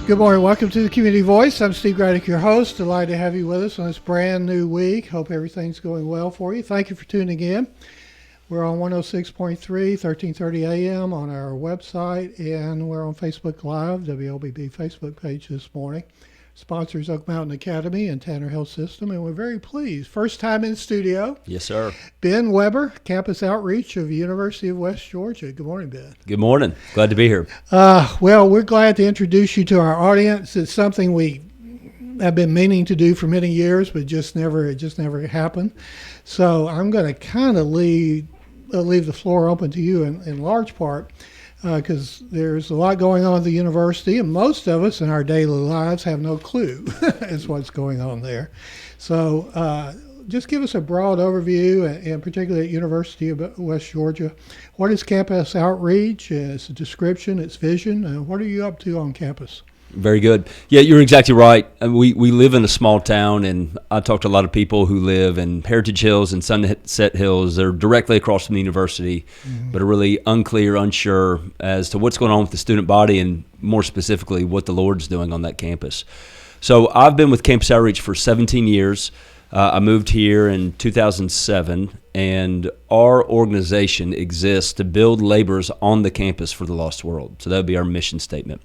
Good morning. Welcome to the Community Voice. I'm Steve Graddick, your host. Delighted to have you with us on this brand new week. Hope everything's going well for you. Thank you for tuning in. We're on 106.3, 1330 AM on our website, and we're on Facebook Live, WLBB Facebook page this morning. Sponsors Oak Mountain Academy and Tanner Health System, and we're very pleased. First time in studio. Yes, sir. Ben Weber, Campus Outreach of University of West Georgia. Good morning, Ben. Good morning. Glad to be here. Well, we're glad to introduce you to our audience. It's something we have been meaning to do for many years, but it just never happened. So I'm going to kind of leave the floor open to you in large part, because there's a lot going on at the university, and most of us in our daily lives have no clue as what's going on there. So just give us a broad overview, and particularly at University of West Georgia. What is Campus Outreach? Its description, its vision. What are you up to on campus? Very good. Yeah, you're exactly right. We live in a small town, and I talk to a lot of people who live in Heritage Hills and Sunset Hills. They're directly across from the university, but are really unsure as to what's going on with the student body, and more specifically, what the Lord's doing on that campus. So I've been with Campus Outreach for 17 years. I moved here in 2007, and our organization exists to build laborers on the campus for the lost world. So that would be our mission statement.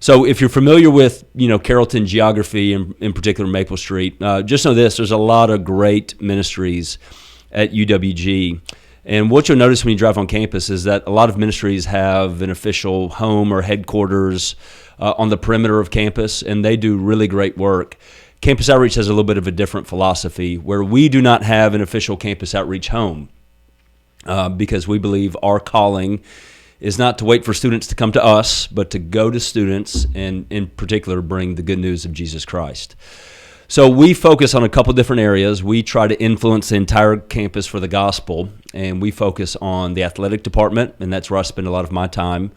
So if you're familiar with, Carrollton geography, in particular Maple Street, just know this: there's a lot of great ministries at UWG. And what you'll notice when you drive on campus is that a lot of ministries have an official home or headquarters on the perimeter of campus, and they do really great work. Campus Outreach has a little bit of a different philosophy, where we do not have an official Campus Outreach home, because we believe our calling is not to wait for students to come to us, but to go to students and, in particular, bring the good news of Jesus Christ. So we focus on a couple different areas. We try to influence the entire campus for the gospel, and we focus on the athletic department, and that's where I spend a lot of my time,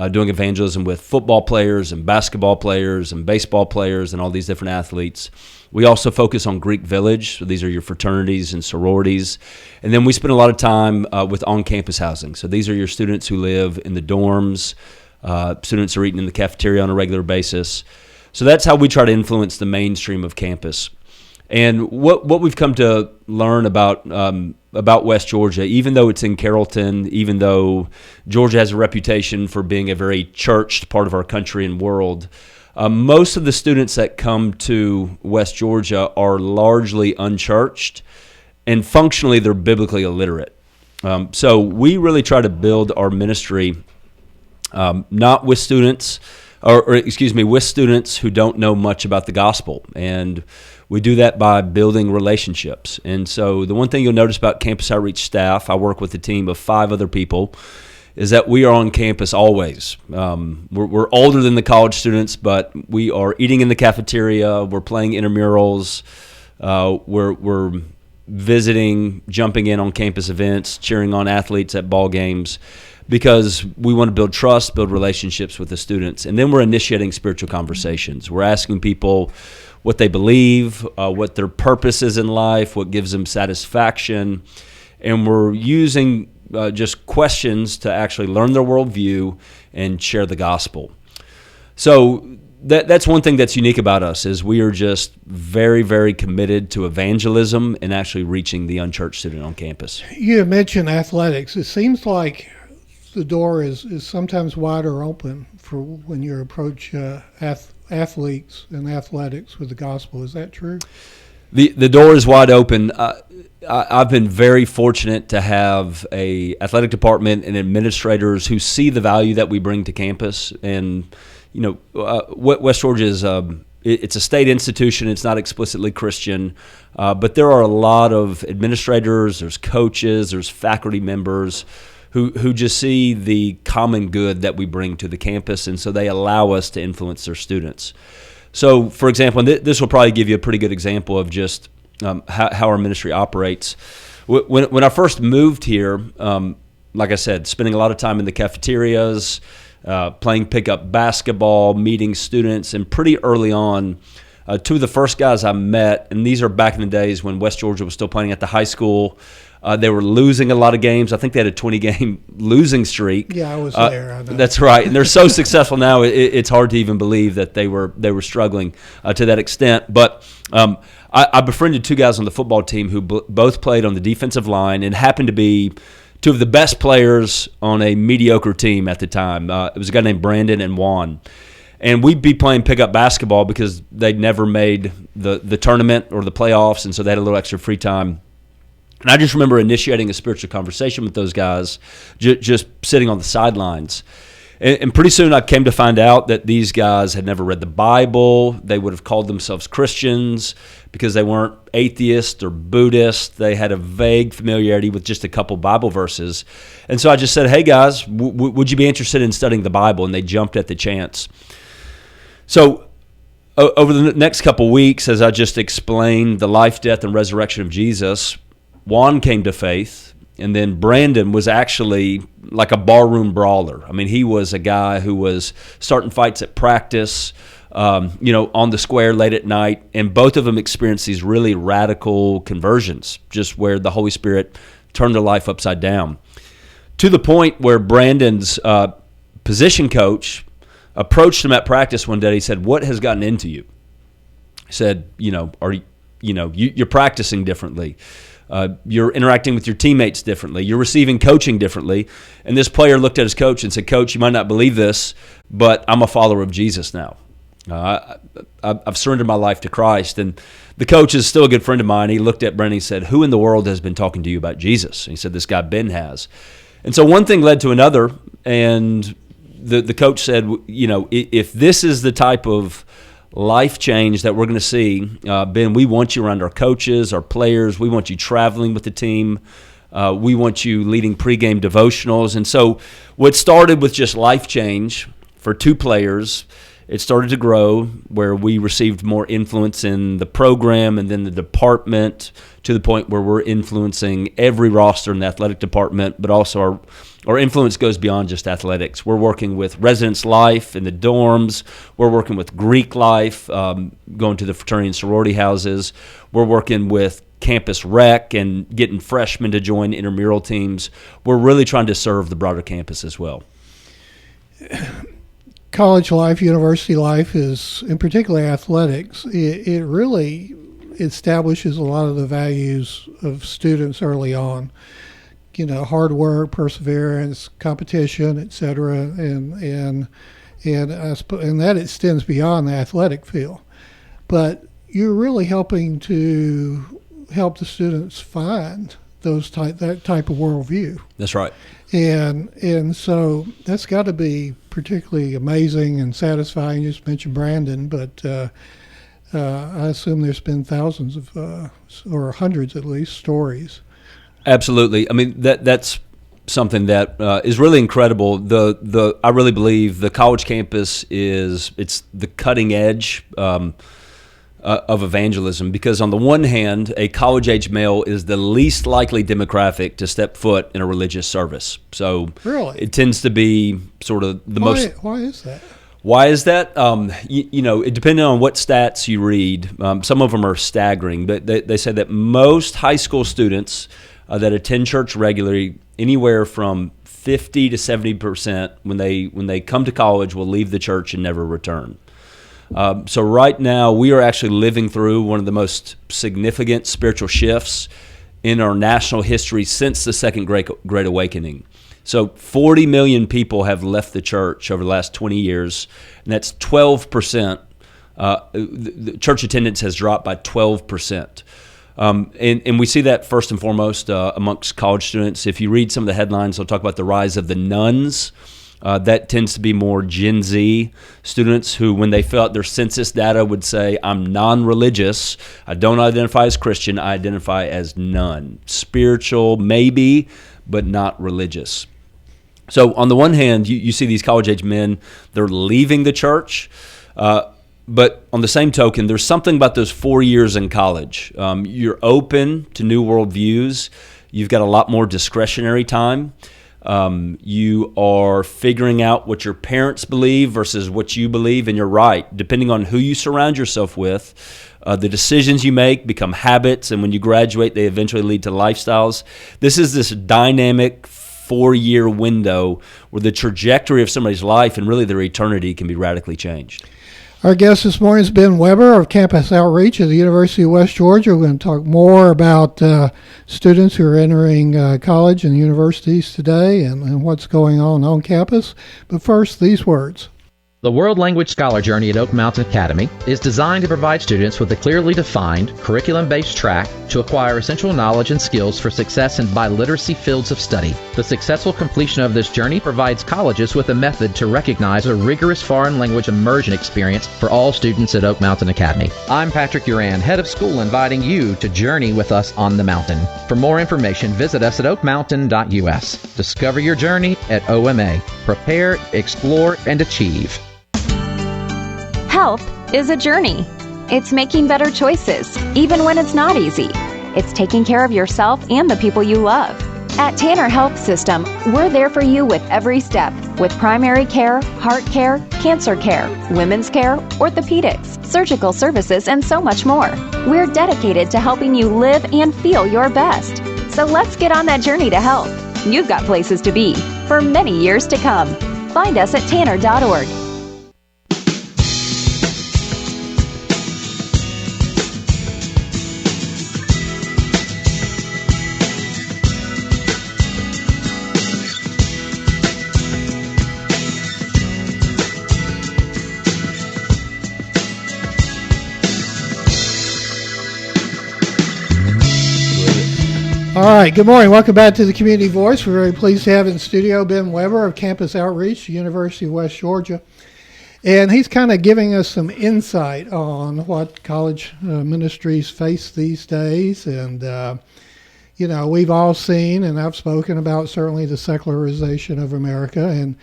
doing evangelism with football players and basketball players and baseball players and all these different athletes. We also focus on Greek Village. So these are your fraternities and sororities. And then we spend a lot of time with on-campus housing. So these are your students who live in the dorms, students who are eating in the cafeteria on a regular basis. So that's how we try to influence the mainstream of campus. And what we've come to learn about West Georgia, even though it's in Carrollton, even though Georgia has a reputation for being a very churched part of our country and world, most of the students that come to West Georgia are largely unchurched, and functionally they're biblically illiterate. So we really try to build our ministry not with students, with students who don't know much about the gospel. And we do that by building relationships. And so the one thing you'll notice about Campus Outreach staff, I work with a team of 5 other people, is that we are on campus always. We're older than the college students, but we are eating in the cafeteria, we're playing intramurals, we're visiting, jumping in on campus events, cheering on athletes at ball games, because we want to build trust, build relationships with the students. And then we're initiating spiritual conversations. We're asking people what they believe, what their purpose is in life, what gives them satisfaction. And we're using just questions to actually learn their worldview and share the gospel. So that's one thing that's unique about us, is we are just very, very committed to evangelism and actually reaching the unchurched student on campus. You mentioned athletics. It seems like the door is sometimes wider open for when you approach athletes and athletics with the gospel. Is that true? The door is wide open. I've been very fortunate to have a athletic department and administrators who see the value that we bring to campus. And West Georgia is it's a state institution. It's not explicitly Christian, but there are a lot of administrators, there's coaches, there's faculty members who just see the common good that we bring to the campus, and so they allow us to influence their students. So, for example, and this will probably give you a pretty good example of just how our ministry operates. When I first moved here, like I said, spending a lot of time in the cafeterias, playing pickup basketball, meeting students, and pretty early on, Two of the first guys I met, and these are back in the days when West Georgia was still playing at the high school. They were losing a lot of games. I think they had a 20-game losing streak. Yeah, I was there. I know. That's right. And they're so successful now, it's hard to even believe that they were struggling to that extent. But I befriended two guys on the football team who both played on the defensive line and happened to be two of the best players on a mediocre team at the time. It was a guy named Brandon and Juan. And we'd be playing pickup basketball because they'd never made the tournament or the playoffs, and so they had a little extra free time. And I just remember initiating a spiritual conversation with those guys, just sitting on the sidelines. And pretty soon I came to find out that these guys had never read the Bible. They would have called themselves Christians because they weren't atheist or Buddhist. They had a vague familiarity with just a couple Bible verses. And so I just said, hey, guys, would you be interested in studying the Bible? And they jumped at the chance. So over the next couple weeks, as I just explained the life, death, and resurrection of Jesus, Juan came to faith, and then Brandon was actually like a barroom brawler. I mean, he was a guy who was starting fights at practice, on the square late at night, and both of them experienced these really radical conversions, just where the Holy Spirit turned their life upside down, to the point where Brandon's position coach approached him at practice one day. He said, "What has gotten into you?" He said, you're practicing differently. You're interacting with your teammates differently. You're receiving coaching differently." And this player looked at his coach and said, "Coach, you might not believe this, but I'm a follower of Jesus now. I've surrendered my life to Christ." And the coach is still a good friend of mine. He looked at Brandon and said, "Who in the world has been talking to you about Jesus?" And he said, "This guy Ben has." And so one thing led to another, and the coach said, if this is the type of life change that we're going to see, Ben, we want you around our coaches, our players. We want you traveling with the team. We want you leading pregame devotionals. And so what started with just life change for two players, it started to grow where we received more influence in the program and then the department, to the point where we're influencing every roster in the athletic department, but also our influence goes beyond just athletics. We're working with residence life in the dorms. We're working with Greek life, going to the fraternity and sorority houses. We're working with campus rec and getting freshmen to join intramural teams. We're really trying to serve the broader campus as well. College life, university life is, in particular athletics, it really establishes a lot of the values of students early on. Hard work, perseverance, competition, etc., and that extends beyond the athletic field. But you're really helping to help the students find that type of worldview. That's right. And so that's got to be particularly amazing and satisfying. You just mentioned Brandon, but I assume there's been thousands of, or hundreds at least, stories. Absolutely. I mean, that's something that is really incredible. I really believe the college campus it's the cutting edge of evangelism, because on the one hand, a college-age male is the least likely demographic to step foot in a religious service. So really, it tends to be sort of the most. Why is that? Why is that? It depending on what stats you read, some of them are staggering. But they say that most high school students that attend church regularly, anywhere from 50 to 70%, when they come to college, will leave the church and never return. So right now, we are actually living through one of the most significant spiritual shifts in our national history since the Second Great Awakening. So 40 million people have left the church over the last 20 years, and that's 12%. The church attendance has dropped by 12%. And we see that first and foremost amongst college students. If you read some of the headlines, they'll talk about the rise of the nuns. That tends to be more Gen Z students who, when they fill out their census data, would say, "I'm non-religious. I don't identify as Christian. I identify as none. Spiritual, maybe, but not religious." So on the one hand, you see these college-age men, they're leaving the church. But on the same token, there's something about those 4 years in college. You're open to new worldviews. You've got a lot more discretionary time. You are figuring out what your parents believe versus what you believe, and you're right. Depending on who you surround yourself with, the decisions you make become habits, and when you graduate, they eventually lead to lifestyles. This is this dynamic 4-year window where the trajectory of somebody's life and really their eternity can be radically changed. Our guest this morning is Ben Weber of Campus Outreach at the University of West Georgia. We're going to talk more about students who are entering college and universities today and what's going on campus. But first, these words. The World Language Scholar Journey at Oak Mountain Academy is designed to provide students with a clearly defined, curriculum-based track to acquire essential knowledge and skills for success in biliteracy fields of study. The successful completion of this journey provides colleges with a method to recognize a rigorous foreign language immersion experience for all students at Oak Mountain Academy. I'm Patrick Duran, head of school, inviting you to journey with us on the mountain. For more information, visit us at oakmountain.us. Discover your journey at OMA. Prepare, explore, and achieve. Health is a journey. It's making better choices, even when it's not easy. It's taking care of yourself and the people you love. At Tanner Health System, we're there for you with every step, with primary care, heart care, cancer care, women's care, orthopedics, surgical services, and so much more. We're dedicated to helping you live and feel your best. So let's get on that journey to health. You've got places to be for many years to come. Find us at tanner.org. All right, good morning. Welcome back to the Community Voice. We're very pleased to have in studio Ben Weber of Campus Outreach, University of West Georgia. And he's kind of giving us some insight on what college ministries face these days. And, you know, we've all seen, and I've spoken about certainly the secularization of America.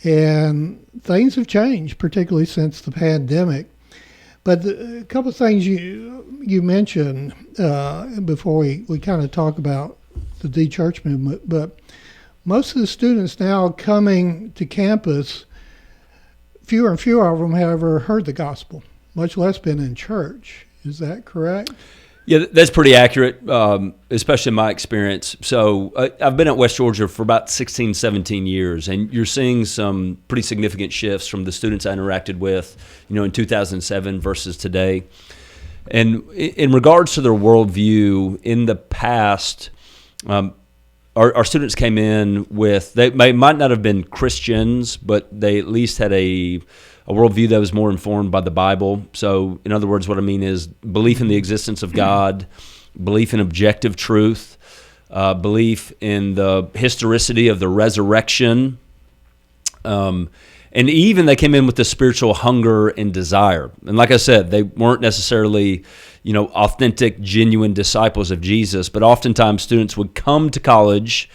And things have changed, particularly since the pandemic. But a couple of things you mentioned before we kind of talk about the de-church movement, but most of the students now coming to campus, fewer and fewer of them have ever heard the gospel, much less been in church. Is that correct? Yeah, that's pretty accurate, especially in my experience. So I've been at West Georgia for about 16, 17 years, and you're seeing some pretty significant shifts from the students I interacted with, you know, in 2007 versus today. And in regards to their worldview, in the past, our students came in with, they might not have been Christians, but they at least had a worldview that was more informed by the Bible. So, in other words, what I mean is belief in the existence of God, belief in objective truth, belief in the historicity of the resurrection, and even they came in with the spiritual hunger and desire. And like I said, they weren't necessarily, you know, authentic, genuine disciples of Jesus, but oftentimes students would come to college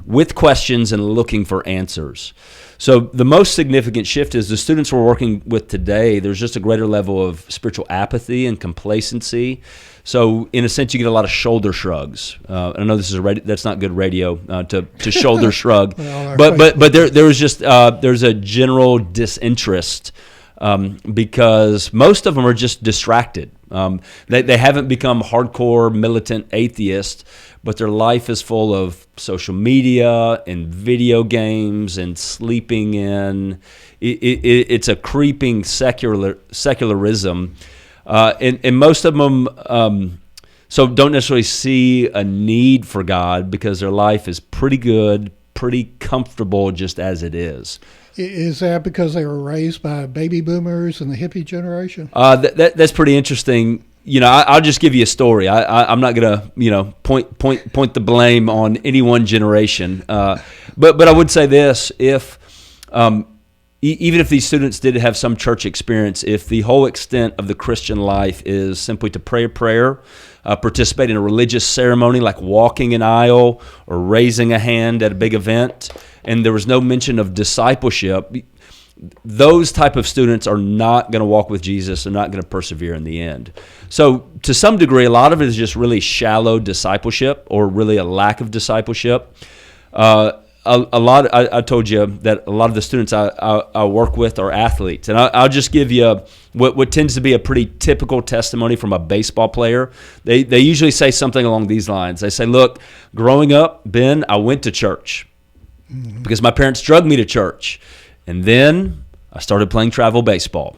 with questions and looking for answers. So the most significant shift is the students we're working with today, there's just a greater level of spiritual apathy and complacency. So in a sense, you get a lot of shoulder shrugs. I know this is that's not good radio to shoulder shrug, but there was just there's a general disinterest because most of them are just distracted. They haven't become hardcore militant atheists, but their life is full of social media and video games and sleeping in. It's a creeping secularism. And most of them so don't necessarily see a need for God because their life is pretty good, pretty comfortable just as it is. Is that because they were raised by baby boomers and the hippie generation? That's pretty interesting. You know, I'll just give you a story. I'm not going to, you know, point the blame on any one generation. But I would say this: if even if these students did have some church experience, if the whole extent of the Christian life is simply to pray a prayer, participate in a religious ceremony like walking an aisle or raising a hand at a big event, and there was no mention of discipleship, those type of students are not going to walk with Jesus. They're not going to persevere in the end. So to some degree, a lot of it is just really shallow discipleship or really a lack of discipleship. a lot. I told you that a lot of the students I work with are athletes, and I'll just give you what tends to be a pretty typical testimony from a baseball player. They usually say something along these lines. They say, "Look, growing up, Ben, I went to church because my parents drugged me to church, and then I started playing travel baseball."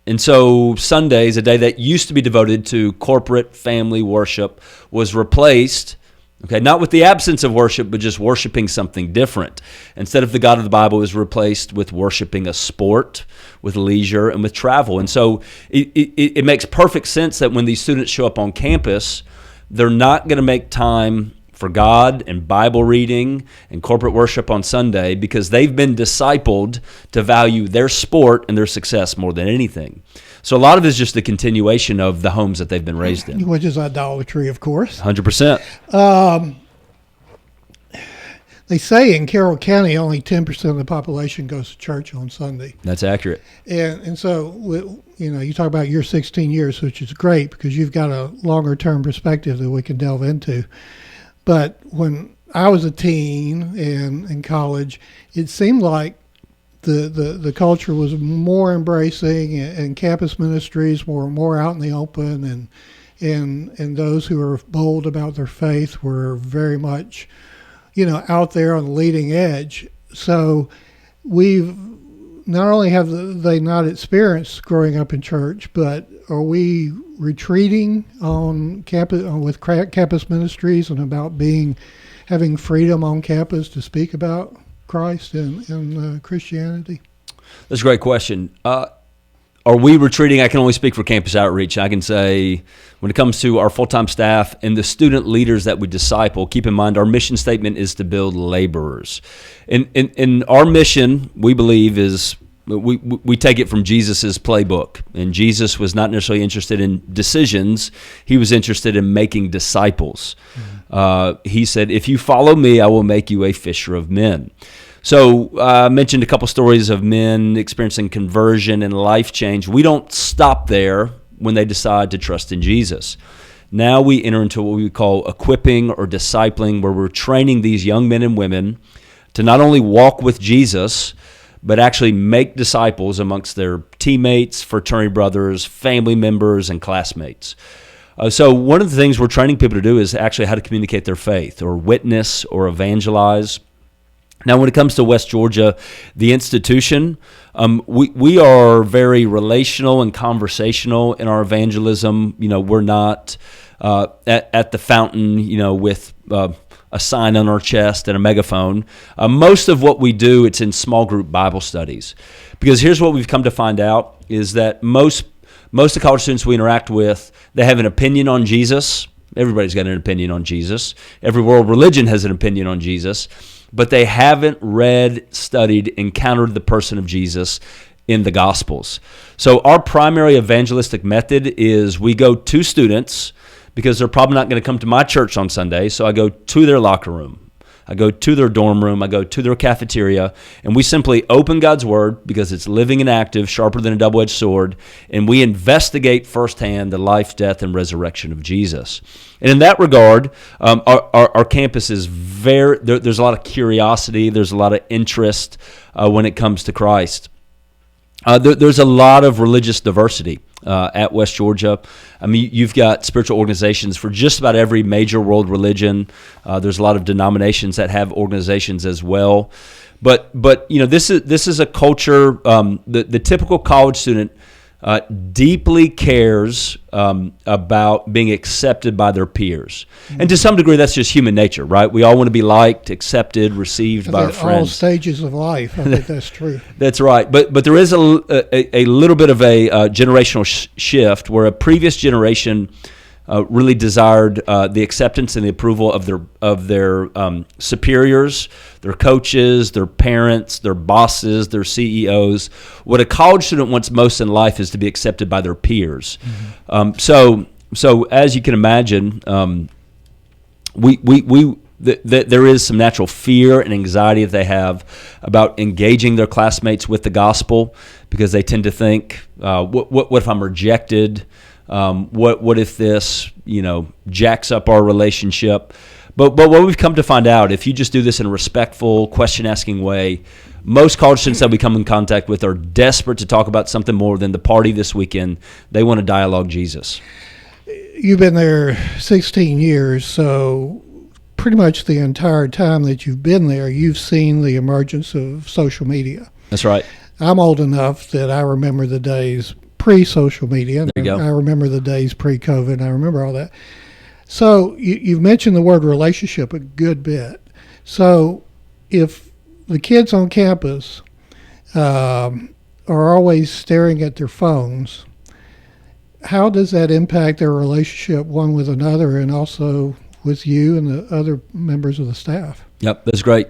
And so Sundays, a day that used to be devoted to corporate family worship, was replaced, okay, not with the absence of worship, but just worshiping something different. Instead of the God of the Bible, it was replaced with worshiping a sport, with leisure, and with travel. And so it makes perfect sense that when these students show up on campus, they're not going to make time for God and Bible reading and corporate worship on Sunday because they've been discipled to value their sport and their success more than anything. So a lot of it is just the continuation of the homes that they've been raised in. Which is idolatry, of course. 100%. They say in Carroll County only 10% of the population goes to church on Sunday. That's accurate. And so, you talk about your 16 years, which is great because you've got a longer term perspective that we can delve into. But when I was a teen and in college, it seemed like the culture was more embracing, and campus ministries were more out in the open, and those who were bold about their faith were very much, out there on the leading edge. So we've not only have they not experienced growing up in church, but are we retreating on campus with campus ministries and about having freedom on campus to speak about Christ and Christianity? That's a great question. Are we retreating? I can only speak for Campus Outreach. I can say when it comes to our full-time staff and the student leaders that we disciple, keep in mind our mission statement is to build laborers. And our mission, we believe, is we take it from Jesus's playbook. And Jesus was not necessarily interested in decisions. He was interested in making disciples. He said, "If you follow me, I will make you a fisher of men." So I mentioned a couple stories of men experiencing conversion and life change. We don't stop there when they decide to trust in Jesus. Now we enter into what we call equipping or discipling, where we're training these young men and women to not only walk with Jesus, but actually make disciples amongst their teammates, fraternity brothers, family members, and classmates. So one of the things we're training people to do is actually how to communicate their faith or witness or evangelize. Now, when it comes to West Georgia, the institution, we are very relational and conversational in our evangelism. We're not at the fountain, with a sign on our chest and a megaphone. Most of what we do, it's in small group Bible studies. Because here's what we've come to find out is that most of the college students we interact with, they have an opinion on Jesus. Everybody's got an opinion on Jesus. Every world religion has an opinion on Jesus. But they haven't read, studied, encountered the person of Jesus in the Gospels. So our primary evangelistic method is we go to students because they're probably not going to come to my church on Sunday, so I go to their locker room. I go to their dorm room. I go to their cafeteria, and we simply open God's Word because it's living and active, sharper than a double-edged sword, and we investigate firsthand the life, death, and resurrection of Jesus. And in that regard, our campus is there's a lot of curiosity, there's a lot of interest when it comes to Christ. There's a lot of religious diversity at West Georgia. I mean, you've got spiritual organizations for just about every major world religion. There's a lot of denominations that have organizations as well. But this is a culture. The typical college student deeply cares about being accepted by their peers. And to some degree, that's just human nature, right? We all want to be liked, accepted, received by our friends. All stages of life, I think that's true. That's right. But there is a little bit of a generational shift where a previous generation really desired the acceptance and the approval of their superiors, their coaches, their parents, their bosses, their CEOs. What a college student wants most in life is to be accepted by their peers. Mm-hmm. So as you can imagine, there is some natural fear and anxiety that they have about engaging their classmates with the gospel because they tend to think, what if I'm rejected? What if this, jacks up our relationship? But what we've come to find out, if you just do this in a respectful, question-asking way, most college students that we come in contact with are desperate to talk about something more than the party this weekend. They want to dialogue Jesus. You've been there 16 years, so pretty much the entire time that you've been there, you've seen the emergence of social media. That's right. I'm old enough that I remember the days pre-social media. There you go. I remember the days pre-COVID. I remember all that. So you've mentioned the word relationship a good bit. So if the kids on campus are always staring at their phones, how does that impact their relationship one with another and also with you and the other members of the staff? Yep, that's great.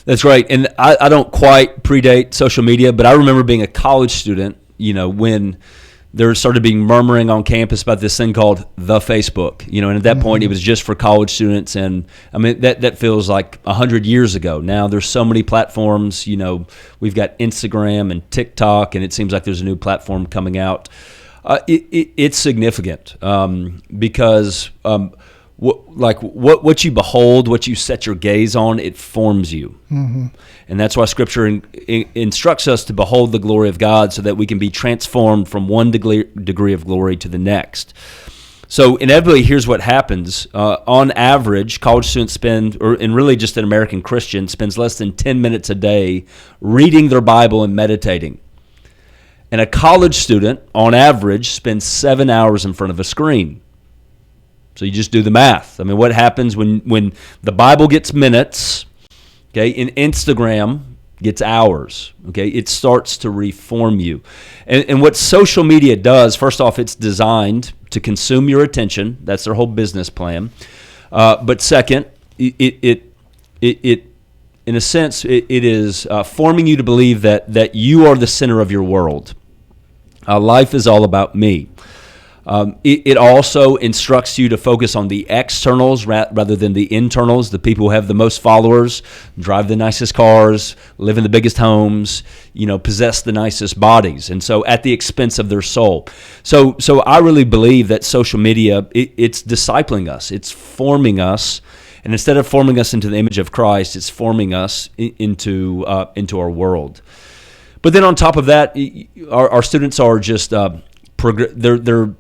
That's great. And I don't quite predate social media, but I remember being a college student, when there started being murmuring on campus about this thing called the Facebook, and at that point it was just for college students. And I mean, that feels like 100 years ago. Now there's so many platforms, we've got Instagram and TikTok, and it seems like there's a new platform coming out. It's significant because what you behold, what you set your gaze on, it forms you. Mm-hmm. And that's why Scripture instructs us to behold the glory of God so that we can be transformed from one degree of glory to the next. So inevitably, here's what happens. On average, college students spend, and really just an American Christian, spends less than 10 minutes a day reading their Bible and meditating. And a college student, on average, spends 7 hours in front of a screen. So you just do the math. I mean, what happens when the Bible gets minutes, okay, and Instagram gets hours, okay? It starts to reform you. And what social media does, first off, it's designed to consume your attention. That's their whole business plan. But second, it in a sense, it is forming you to believe that you are the center of your world. Life is all about me. It also instructs you to focus on the externals rather than the internals, the people who have the most followers, drive the nicest cars, live in the biggest homes, possess the nicest bodies, and so at the expense of their soul. So I really believe that social media, it's discipling us, it's forming us, and instead of forming us into the image of Christ, it's forming us into our world. But then on top of that, our students are just they're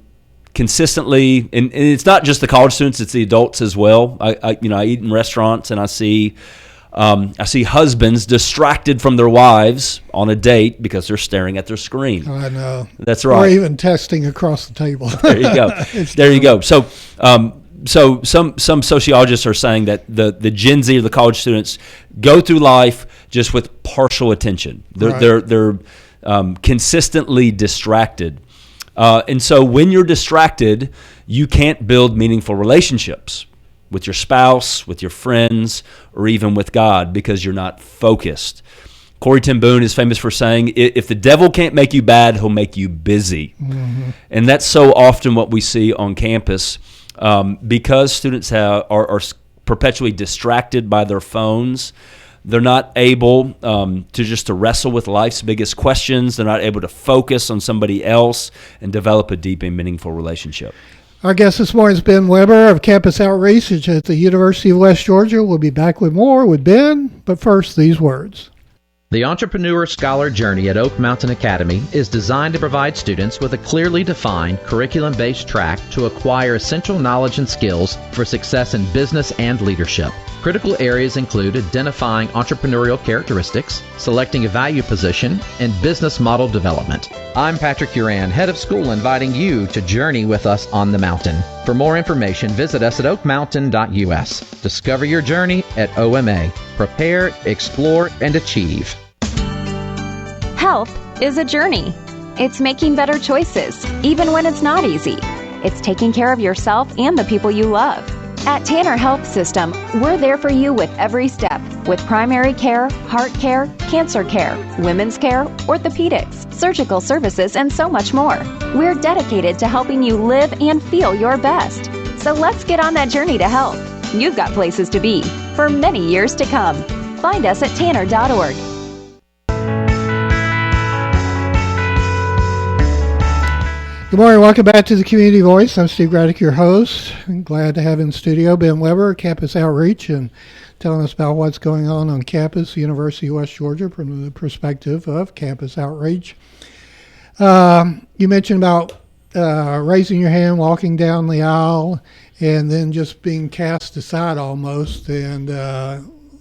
consistently, and it's not just the college students; it's the adults as well. I eat in restaurants, and I see husbands distracted from their wives on a date because they're staring at their screen. I know. That's right. Or even texting across the table. There you go. There you go. So some sociologists are saying that the Gen Z or the college students go through life just with partial attention. They're consistently distracted. And so when you're distracted, you can't build meaningful relationships with your spouse, with your friends, or even with God because you're not focused. Corrie ten Boom is famous for saying, if the devil can't make you bad, he'll make you busy. Mm-hmm. And that's so often what we see on campus because students are perpetually distracted by their phones. They're not able to wrestle with life's biggest questions. They're not able to focus on somebody else and develop a deep and meaningful relationship. Our guest this morning is Ben Weber of Campus Outreach at the University of West Georgia. We'll be back with more with Ben, but first, these words. The Entrepreneur Scholar Journey at Oak Mountain Academy is designed to provide students with a clearly defined curriculum-based track to acquire essential knowledge and skills for success in business and leadership. Critical areas include identifying entrepreneurial characteristics, selecting a value position, and business model development. I'm Patrick Uran, head of school, inviting you to journey with us on the mountain. For more information, visit us at oakmountain.us. Discover your journey at OMA. Prepare, explore, and achieve. Health is a journey. It's making better choices, even when it's not easy. It's taking care of yourself and the people you love. At Tanner Health System, we're there for you with every step, with primary care, heart care, cancer care, women's care, orthopedics, surgical services, and so much more. We're dedicated to helping you live and feel your best. So let's get on that journey to health. You've got places to be for many years to come. Find us at tanner.org. Good morning. Welcome back to the Community Voice. I'm Steve Graddick, your host. I'm glad to have in studio Ben Weber, Campus Outreach, and telling us about what's going on campus, University of West Georgia, from the perspective of Campus Outreach. You mentioned about raising your hand, walking down the aisle, and then just being cast aside almost and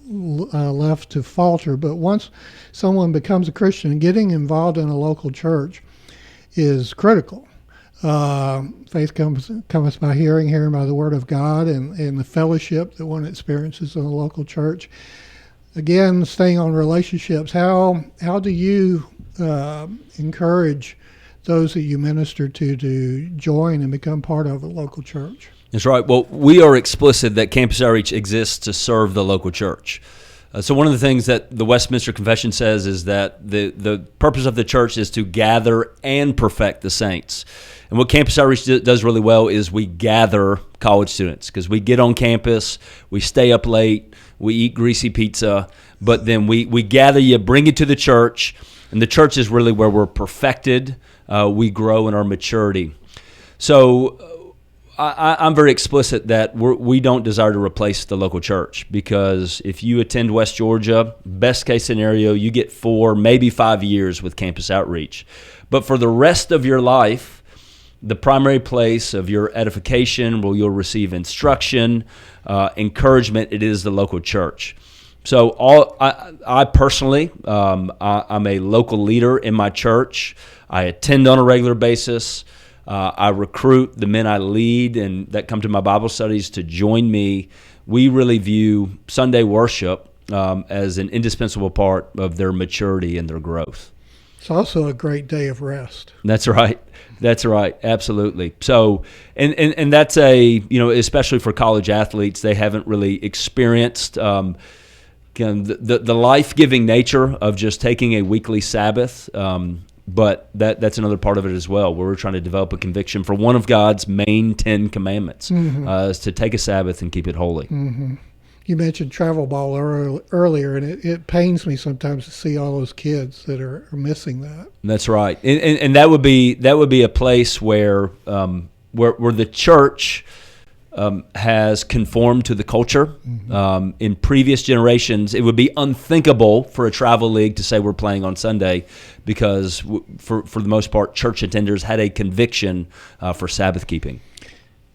left to falter. But once someone becomes a Christian, getting involved in a local church is critical. Faith comes by hearing by the Word of God, and the fellowship that one experiences in a local church. Again, staying on relationships, how do you encourage those that you minister to join and become part of a local church? That's right. Well, we are explicit that Campus Outreach exists to serve the local church. So one of the things that the Westminster Confession says is that the purpose of the church is to gather and perfect the saints. And what Campus Outreach does really well is we gather college students, because we get on campus, we stay up late, we eat greasy pizza, but then we gather you, bring you to the church, and the church is really where we're perfected, we grow in our maturity. So I'm very explicit that we don't desire to replace the local church, because if you attend West Georgia, best case scenario, you get 4, maybe 5 years with Campus Outreach. But for the rest of your life, the primary place of your edification, where you'll receive instruction, encouragement, it is the local church. So I personally, I'm a local leader in my church. I attend on a regular basis. I recruit the men I lead and that come to my Bible studies to join me. We really view Sunday worship as an indispensable part of their maturity and their growth. It's also a great day of rest. That's right. That's right. Absolutely. So, and that's especially for college athletes, they haven't really experienced the life-giving nature of just taking a weekly Sabbath. But that's another part of it as well, where we're trying to develop a conviction for one of God's main 10 commandments, is to take a Sabbath and keep it holy. Mm-hmm. You mentioned travel ball earlier, and it pains me sometimes to see all those kids that are missing that. That's right, and that would be a place where the church has conformed to the culture. Mm-hmm. In previous generations, it would be unthinkable for a travel league to say we're playing on Sunday, because for the most part, church attenders had a conviction for Sabbath keeping.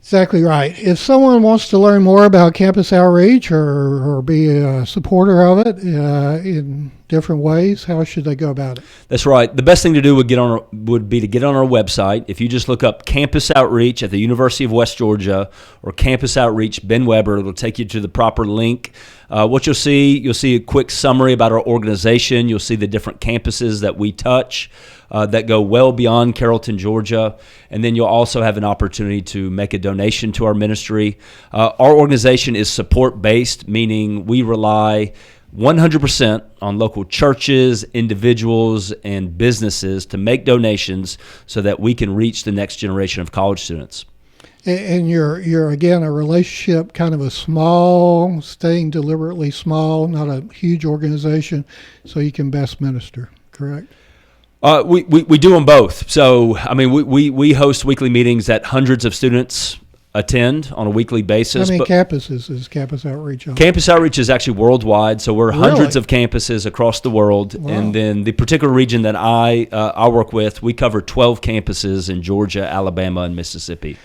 Exactly right. If someone wants to learn more about Campus Outreach or be a supporter of it in different ways, how should they go about it? That's right. The best thing to do would be to get on our website. If you just look up Campus Outreach at the University of West Georgia or Campus Outreach Ben Weber, it'll take you to the proper link. What you'll see a quick summary about our organization. You'll see the different campuses that we touch that go well beyond Carrollton, Georgia. And then you'll also have an opportunity to make a donation to our ministry. Our organization is support-based, meaning we rely 100% on local churches, individuals, and businesses to make donations so that we can reach the next generation of college students. And you're again a relationship, kind of a small, staying deliberately small, not a huge organization, so you can best minister, correct? We do them both. So, I mean, we host weekly meetings that hundreds of students attend on a weekly basis. How many campuses is Campus Outreach on? Campus Outreach is actually worldwide, so we're hundreds of campuses across the world. Wow. And then the particular region that I work with, we cover 12 campuses in Georgia, Alabama, and Mississippi.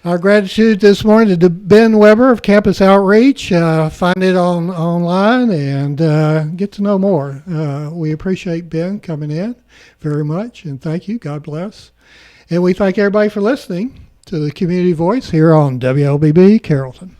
Our gratitude this morning to Ben Weber of Campus Outreach. Find it online and get to know more. We appreciate Ben coming in very much, and thank you. God bless. And we thank everybody for listening to the Community Voice here on WLBB Carrollton.